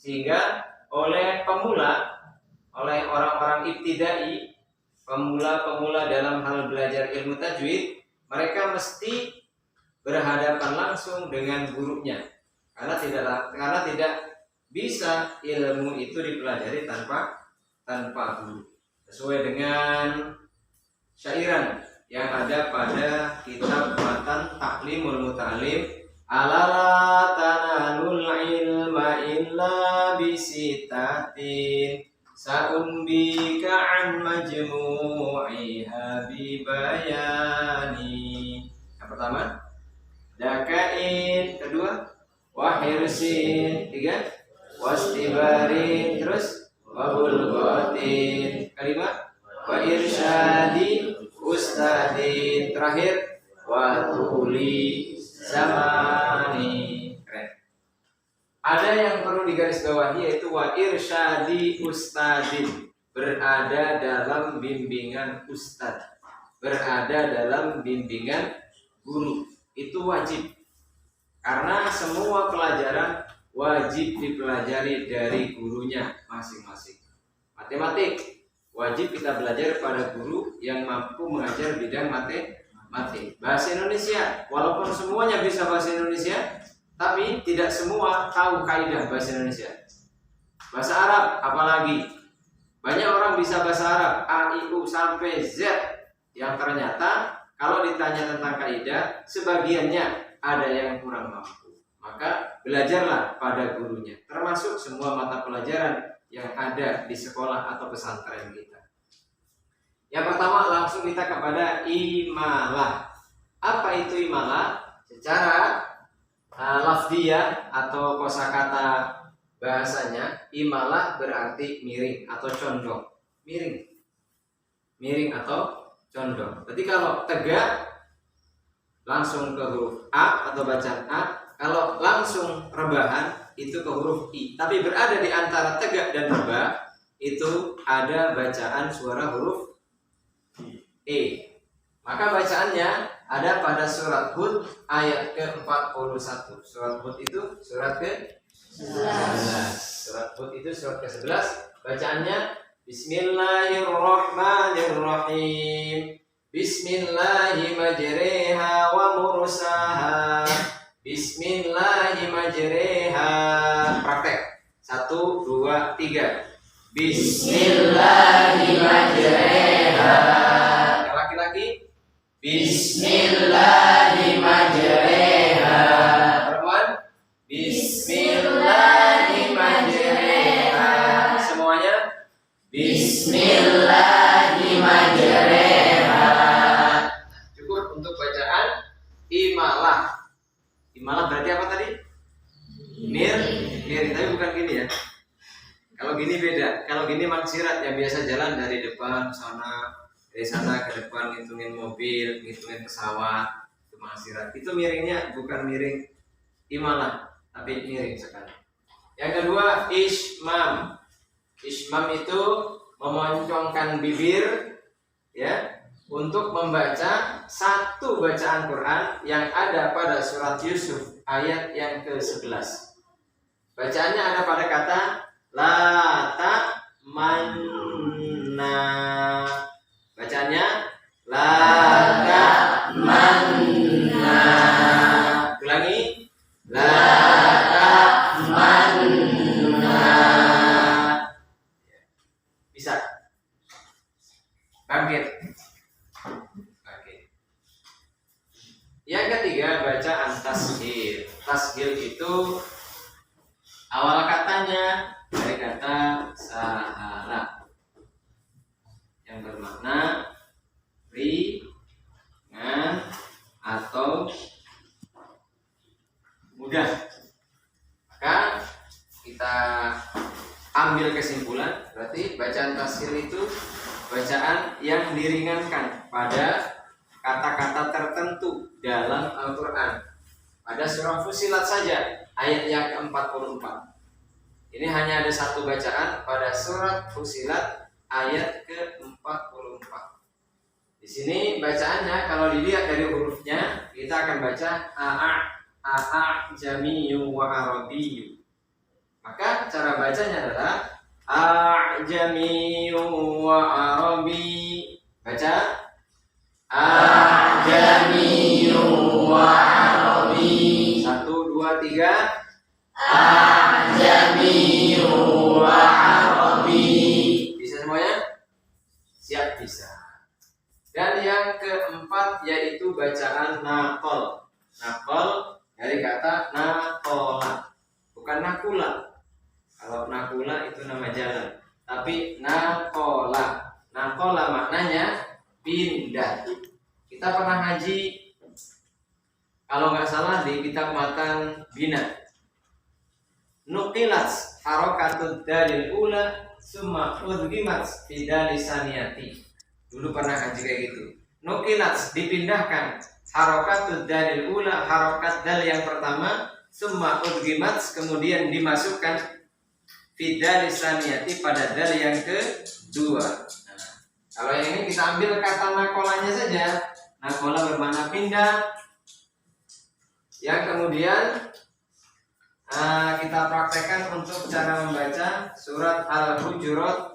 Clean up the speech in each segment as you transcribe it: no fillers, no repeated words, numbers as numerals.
Sehingga oleh pemula, oleh orang-orang ibtidai, pemula-pemula dalam hal belajar ilmu tajwid, mereka mesti berhadapan langsung dengan gurunya, karena tidak bisa ilmu itu dipelajari tanpa guru. Sesuai dengan syairan yang ada pada kitab Matan Taklimul Muta'alim, alala tanalul ilma illa bisitatin sa'unbika an majmu'iha bibayani. Yang pertama dakain, kedua wahirsin, tiga wastibarin, terus wabulgotin, kelima wa irsyadi ustadin, terakhir watuli zamani. Keren. Ada yang perlu digarisbawahi, yaitu wa irsyadi ustadin, berada dalam bimbingan ustad, berada dalam bimbingan guru. Itu wajib, karena semua pelajaran wajib dipelajari dari gurunya masing-masing. Matematik wajib kita belajar pada guru yang mampu mengajar bidang matematik. Bahasa Indonesia, walaupun semuanya bisa bahasa Indonesia, tapi tidak semua tahu kaidah bahasa Indonesia. Bahasa Arab apalagi, banyak orang bisa bahasa Arab A, I, U sampai Z, yang ternyata kalau ditanya tentang kaidah, sebagiannya ada yang kurang mampu. Maka belajarlah pada gurunya, termasuk semua mata pelajaran yang ada di sekolah atau pesantren kita. Yang pertama, langsung kita kepada imalah. Apa itu imalah? Secara lafdiyah atau kosakata bahasanya, imalah berarti miring atau condong. Miring atau condong. Berarti kalau tegak langsung ke huruf A atau bacaan A, kalau langsung rebahan itu ke huruf I. Tapi berada di antara tegak dan rebah itu ada bacaan suara huruf E. Maka bacaannya ada pada surat Hud ayat ke-41. Surat Hud itu surat ke-11. Surat Hud itu surat ke-11. Bacaannya Bismillahirrahmanirrahim. Bismillahi majriha wa mursaha. Bismillahi majriha. Praktek. 1, 2, 3. Bismillahi majriha. Yang laki-laki Bismillahi majriha. Perempuan Bismillahi majriha. Semuanya Bismillahi majriha. Cukup untuk bacaan imalah. Imalah berarti apa tadi? Miring, tapi bukan gini ya. Kalau gini beda. Kalau gini maksirat yang biasa jalan dari depan sana, dari sana ke depan, ngitungin mobil, ngitungin pesawat, itu maksirat. Itu miringnya bukan miring imalah, tapi miring sekali. Yang kedua, ismam. Ismam itu memoncongkan bibir, ya, untuk membaca satu bacaan Quran yang ada pada surat Yusuf ayat yang ke-11. Bacaannya ada pada kata la ta'manna. Bacaannya la ta'manna. Ulangi, la ta'manna. Bisa bangkit. Yang ketiga, bacaan tashil. Tashil itu awal katanya dari kata sahala yang bermakna ringan atau mudah. Maka kita ambil kesimpulan, berarti bacaan tashil itu bacaan yang diringankan pada kata-kata tertentu dalam Al-Quran. Pada surah Fussilat saja ayat yang ke-44. Ini hanya ada satu bacaan pada surat Fussilat ayat ke-44. Di sini bacaannya kalau dilihat dari hurufnya, kita akan baca a jamiyyu wa arabiyyu. Maka cara bacanya adalah a'jami wa arabi. Baca a'jami wa arabi. 1 2 3. A'jami wa arabi. Bisa semuanya? Siap, bisa. Dan yang keempat yaitu bacaan naqol. Naqol dari kata naqola, bukan nakula. Kalau nakula itu nama jalan, tapi naqola. Naqola maknanya pindah. Kita pernah ngaji, kalau nggak salah di kitab Matan Bina. Nuqilat harakatud dalil ula summa udgimat fi dalisaniyati. Dulu pernah ngaji kayak gitu. Nuqilat dipindahkan harakatud dalil ula, harakat dal yang pertama, summa udgimat kemudian dimasukkan fi dalisaniyati pada dal yang kedua. Nah, kalau yang ini kita ambil kata nakolanya saja. Nakola bermakna pindah. Yang kemudian kita praktekkan untuk cara membaca surat Al-Hujurat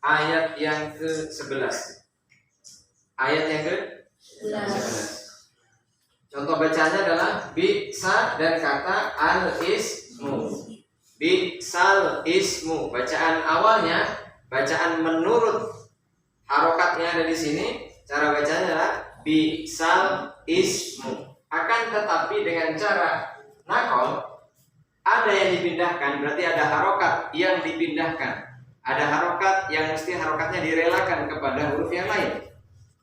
ayat yang ke-11. Ayat yang ke-11. Contoh bacanya adalah bisa dan kata al-ismu. Bisal ismu. Bacaan awalnya, bacaan menurut harokatnya ada di sini. Cara bacanya adalah bisal ismu. Akan tetapi dengan cara nakol ada yang dipindahkan, berarti ada harokat yang dipindahkan. Ada harokat yang mesti harokatnya direlakan kepada huruf yang lain.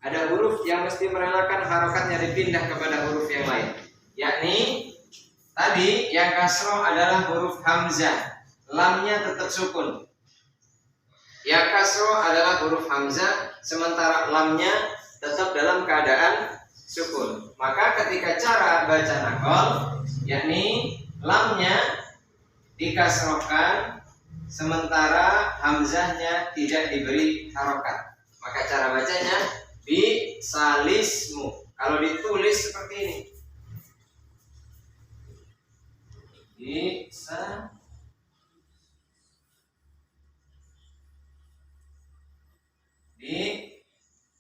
Ada huruf yang mesti merelakan harokatnya dipindah kepada huruf yang lain. Yakni tadi yang kasroh adalah huruf hamzah, lamnya tetap sukun. Yang kasroh adalah huruf hamzah, sementara lamnya tetap dalam keadaan sukun. Maka ketika cara baca nakol, yakni lamnya dikasrohkan, sementara hamzahnya tidak diberi harokat. Maka cara bacanya bisalismu. Kalau ditulis seperti ini, bisa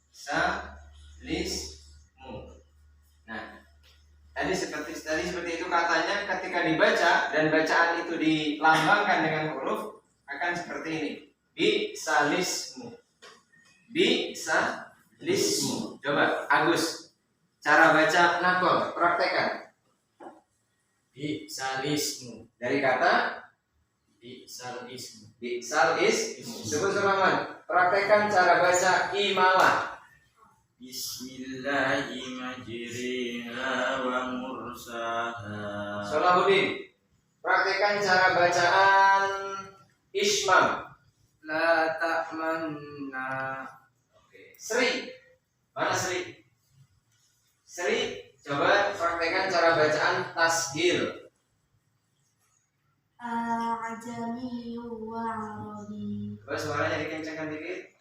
bisalismu. Nah, tadi seperti itu katanya. Ketika dibaca dan bacaan itu dilambangkan dengan huruf, akan seperti ini. Bisalismu. Bisalismu. Coba Agus, cara baca nakol, praktekkan. Bisalismu. Dari kata Bisalismu. bisalismu. Sebut-sebut, praktekkan cara baca imalah. Bismillahirrahmanirrahim wa mursaha. Salahuddin, praktekkan cara bacaan ismam. La ta'manna. Oke. Sri, mana Sri? Sri, coba praktekkan cara bacaan tashil. A'jami wa arabi. Coba suaranya dikencangkan dikit.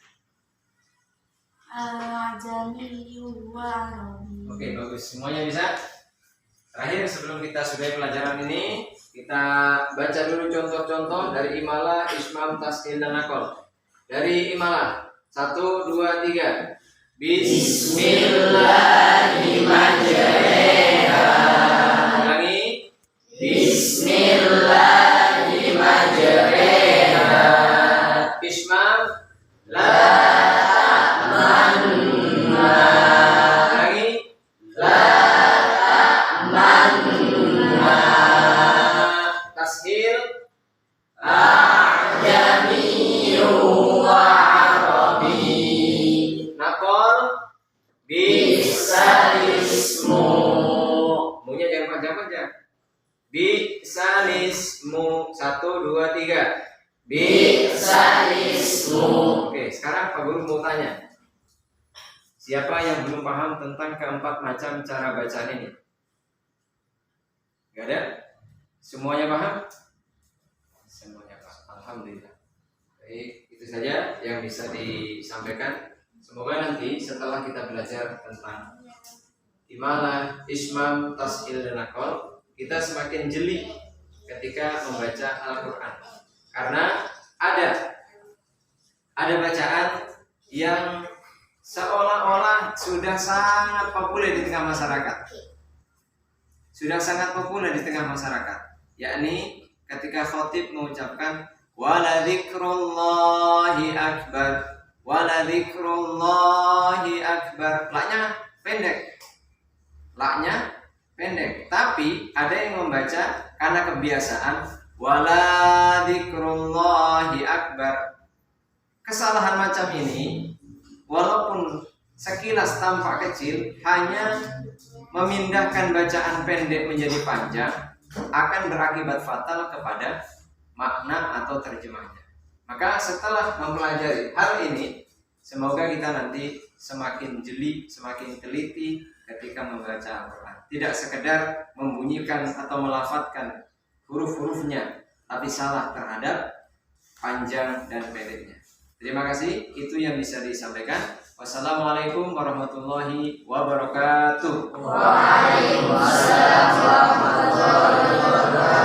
A'jami wa arabi. Oke, bagus. Semuanya bisa? Terakhir sebelum kita sudahi pelajaran ini, kita baca dulu contoh-contoh dari imalah, ismam, tashil, dan nakol. Dari imalah 1, 2, 3. Bismillahirrahmanirrahim. Ulangi. Bismillahirrahmanirrahim. Ismam. La ta'manna. Ulangi. La ta'manna. Tashil. A'jami wa arabi. Nakol. Bisalismu. Munya jangan panjang-panjang. Bisalismu. 1, 2, 3. Bisalismu. Oke, sekarang Pak Guru mau tanya. Siapa yang belum paham tentang keempat macam cara bacaan ini? Gak ada? Semuanya paham? Semuanya paham. Alhamdulillah. Baik, itu saja yang bisa disampaikan. Semoga nanti setelah kita belajar tentang imalah, ismam, tashil, dan nakol, kita semakin jeli ketika membaca Al-Quran. Karena ada bacaan yang seolah-olah sudah sangat populer di tengah masyarakat. Sudah sangat populer di tengah masyarakat, yakni ketika khatib mengucapkan waladzikrullahi akbar, waladzikrullahi akbar. Laknya pendek. Tapi ada yang membaca karena kebiasaan waladzikrullahi akbar. Kesalahan macam ini walaupun sekilas tampak kecil, hanya memindahkan bacaan pendek menjadi panjang akan berakibat fatal kepada makna atau terjemahnya. Maka setelah mempelajari hal ini, semoga kita nanti semakin jeli, semakin teliti ketika membaca Al-Quran. Tidak sekedar membunyikan atau melafadzkan huruf-hurufnya, tapi salah terhadap panjang dan pendeknya. Terima kasih, itu yang bisa disampaikan. Wassalamualaikum warahmatullahi wabarakatuh. Waalaikumsalam.